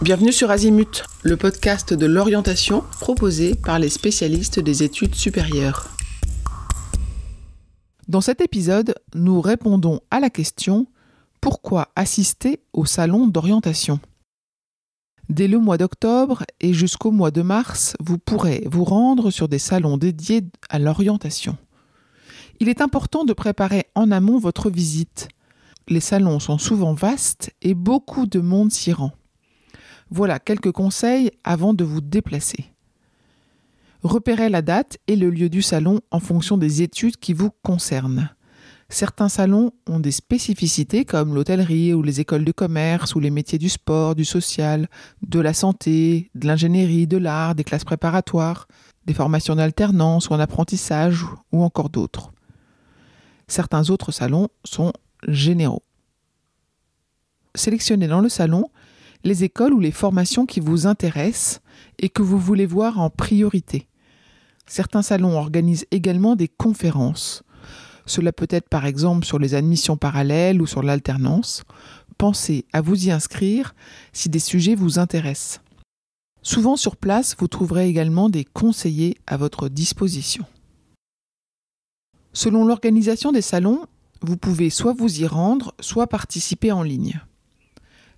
Bienvenue sur Azimut, le podcast de l'orientation proposé par les spécialistes des études supérieures. Dans cet épisode, nous répondons à la question « Pourquoi assister au salon d'orientation ?» Dès le mois d'octobre et jusqu'au mois de mars, vous pourrez vous rendre sur des salons dédiés à l'orientation. Il est important de préparer en amont votre visite. Les salons sont souvent vastes et beaucoup de monde s'y rend. Voilà quelques conseils avant de vous déplacer. Repérez la date et le lieu du salon en fonction des études qui vous concernent. Certains salons ont des spécificités comme l'hôtellerie ou les écoles de commerce ou les métiers du sport, du social, de la santé, de l'ingénierie, de l'art, des classes préparatoires, des formations d'alternance ou en apprentissage ou encore d'autres. Certains autres salons sont généraux. Sélectionnez dans le salon les écoles ou les formations qui vous intéressent et que vous voulez voir en priorité. Certains salons organisent également des conférences. Cela peut être par exemple sur les admissions parallèles ou sur l'alternance. Pensez à vous y inscrire si des sujets vous intéressent. Souvent sur place, vous trouverez également des conseillers à votre disposition. Selon l'organisation des salons, vous pouvez soit vous y rendre, soit participer en ligne.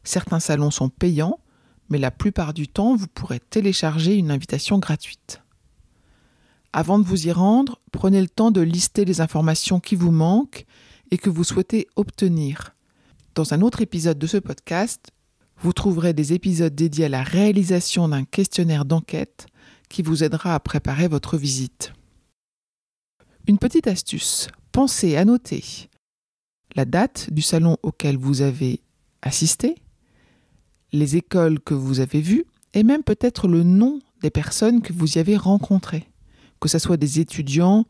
Certains salons sont payants, mais la plupart du temps, vous pourrez télécharger une invitation gratuite. Avant de vous y rendre, prenez le temps de lister les informations qui vous manquent et que vous souhaitez obtenir. Dans un autre épisode de ce podcast, vous trouverez des épisodes dédiés à la réalisation d'un questionnaire d'enquête qui vous aidera à préparer votre visite. Une petite astuce, pensez à noter la date du salon auquel vous avez assisté, les écoles que vous avez vues et même peut-être le nom des personnes que vous y avez rencontrées, que ce soit des étudiants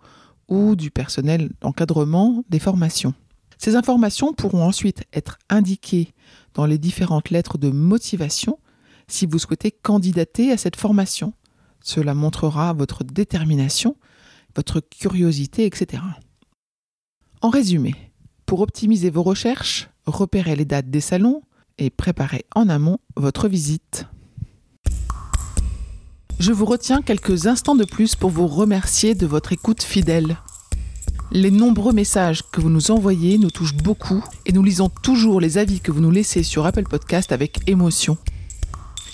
ou du personnel d'encadrement des formations. Ces informations pourront ensuite être indiquées dans les différentes lettres de motivation si vous souhaitez candidater à cette formation. Cela montrera votre détermination, votre curiosité, etc. En résumé, pour optimiser vos recherches, repérez les dates des salons et préparez en amont votre visite. Je vous retiens quelques instants de plus pour vous remercier de votre écoute fidèle. Les nombreux messages que vous nous envoyez nous touchent beaucoup et nous lisons toujours les avis que vous nous laissez sur Apple Podcast avec émotion.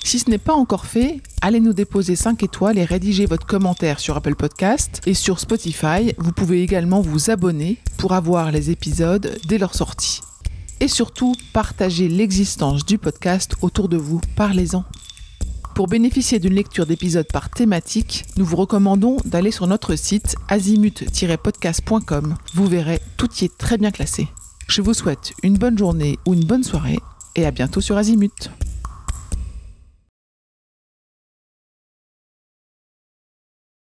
Si ce n'est pas encore fait, allez nous déposer 5 étoiles et rédigez votre commentaire sur Apple Podcast et sur Spotify. Vous pouvez également vous abonner pour avoir les épisodes dès leur sortie. Et surtout, partagez l'existence du podcast autour de vous. Parlez-en. Pour bénéficier d'une lecture d'épisodes par thématique, nous vous recommandons d'aller sur notre site azimut-podcast.com. Vous verrez, tout y est très bien classé. Je vous souhaite une bonne journée ou une bonne soirée et à bientôt sur Azimut.